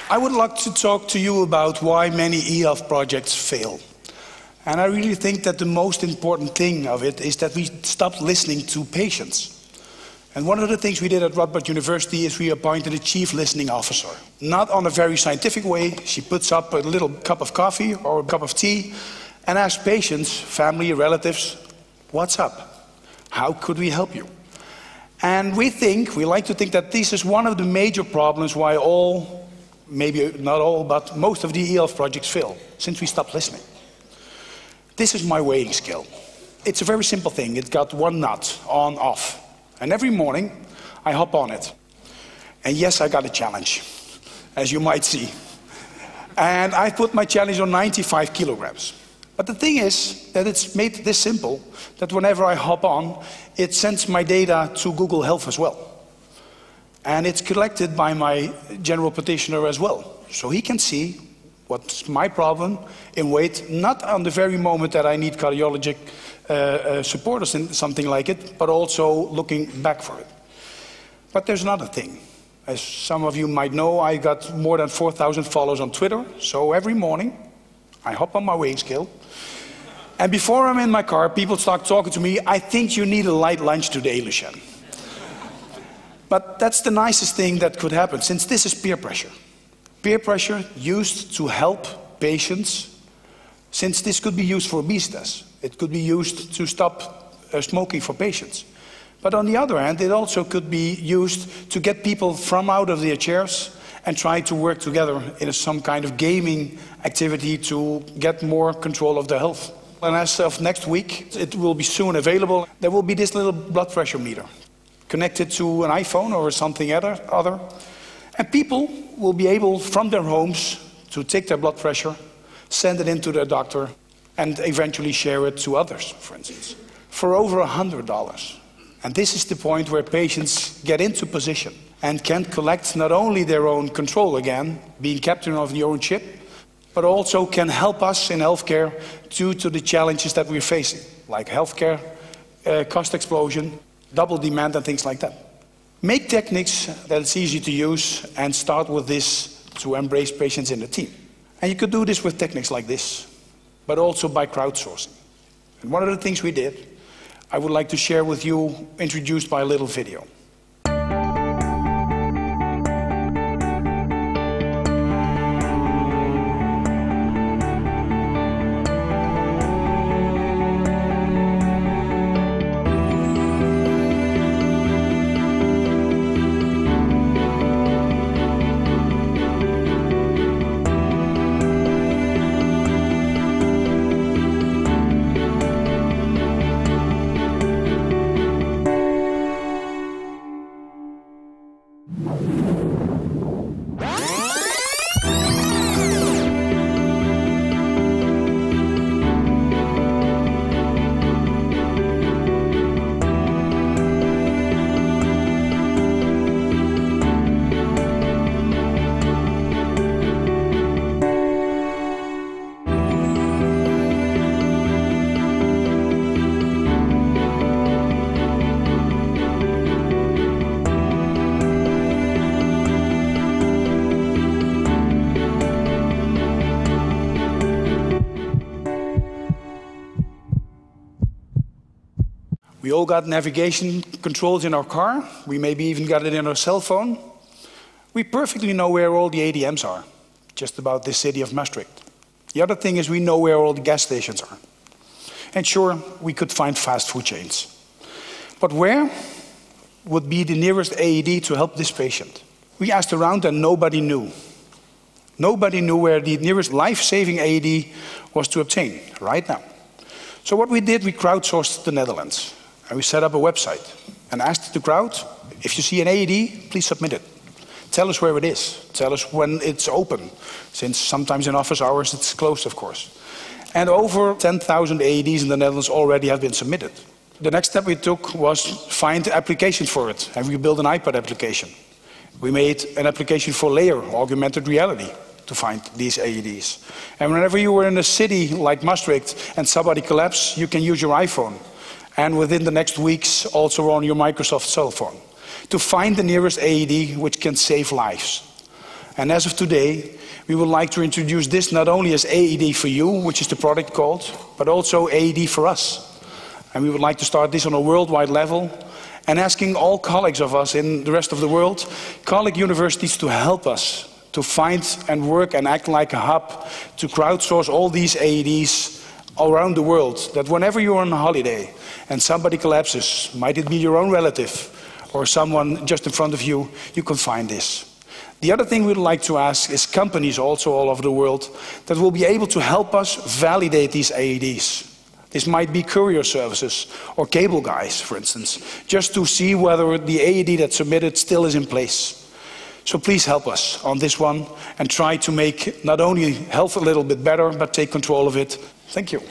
I would like to talk to you about why many e-health projects fail. And I really think that the most important thing of it is that we stopped listening to patients. And one of the things we did at Radboud University is we appointed a chief listening officer. Not on a very scientific way. She puts up a little cup of coffee or a cup of tea and asks patients, family, relatives, what's up? How could we help you? And we like to think that this is one of the major problems why maybe not all, but most of the e-health projects fail, since we stopped listening. This is my weighing scale. It's a very simple thing. It's got one nut, on, off. And every morning, I hop on it. And yes, I got a challenge, as you might see. And I put my challenge on 95 kilograms. But the thing is that it's made this simple, that whenever I hop on, it sends my data to Google Health as well. And it's collected by my general practitioner as well. So he can see what's my problem in weight, not on the very moment that I need cardiologic support or something like it, but also looking back for it. But there's another thing. As some of you might know, I got more than 4,000 followers on Twitter. So every morning, I hop on my weighing scale. And before I'm in my car, people start talking to me, I think you need a light lunch today, Lucien. But that's the nicest thing that could happen, since this is peer pressure. Peer pressure used to help patients, since this could be used for obesitas. It could be used to stop smoking for patients. But on the other hand, it also could be used to get people from out of their chairs and try to work together in some kind of gaming activity to get more control of their health. And as of next week, it will be soon available, there will be this little blood pressure meter connected to an iPhone or something other. And people will be able, from their homes, to take their blood pressure, send it into their doctor, and eventually share it to others, for instance, for over $100. And this is the point where patients get into position and can collect not only their own control again, being captain of their own ship, but also can help us in healthcare due to the challenges that we're facing, like healthcare, cost explosion, double demand and things like that. Make techniques that it's easy to use and start with this to embrace patients in the team. And you could do this with techniques like this, but also by crowdsourcing. And one of the things we did, I would like to share with you, introduced by a little video. We all got navigation controls in our car. We maybe even got it in our cell phone. We perfectly know where all the ADMs are, just about this city of Maastricht. The other thing is we know where all the gas stations are. And sure, we could find fast food chains. But where would be the nearest AED to help this patient? We asked around and nobody knew. Nobody knew where the nearest life-saving AED was to obtain right now. So what we did, we crowdsourced the Netherlands. And we set up a website and asked the crowd, if you see an AED, please submit it. Tell us where it is. Tell us when it's open, since sometimes in office hours it's closed, of course. And over 10,000 AEDs in the Netherlands already have been submitted. The next step we took was find applications for it, and we built an iPad application. We made an application for layer, augmented reality, to find these AEDs. And whenever you were in a city like Maastricht and somebody collapsed, you can use your iPhone. And within the next weeks, also on your Microsoft cell phone, to find the nearest AED which can save lives. And as of today, we would like to introduce this not only as AED for you, which is the product called, but also AED for us. And we would like to start this on a worldwide level, and asking all colleagues of us in the rest of the world, colleague universities, to help us to find and work and act like a hub to crowdsource all these AEDs around the world, that whenever you're on a holiday and somebody collapses, might it be your own relative or someone just in front of you, you can find this. The other thing we'd like to ask is companies also all over the world that will be able to help us validate these AEDs. This might be courier services or cable guys, for instance, just to see whether the AED that's submitted still is in place. So please help us on this one and try to make not only health a little bit better, but take control of it. Thank you.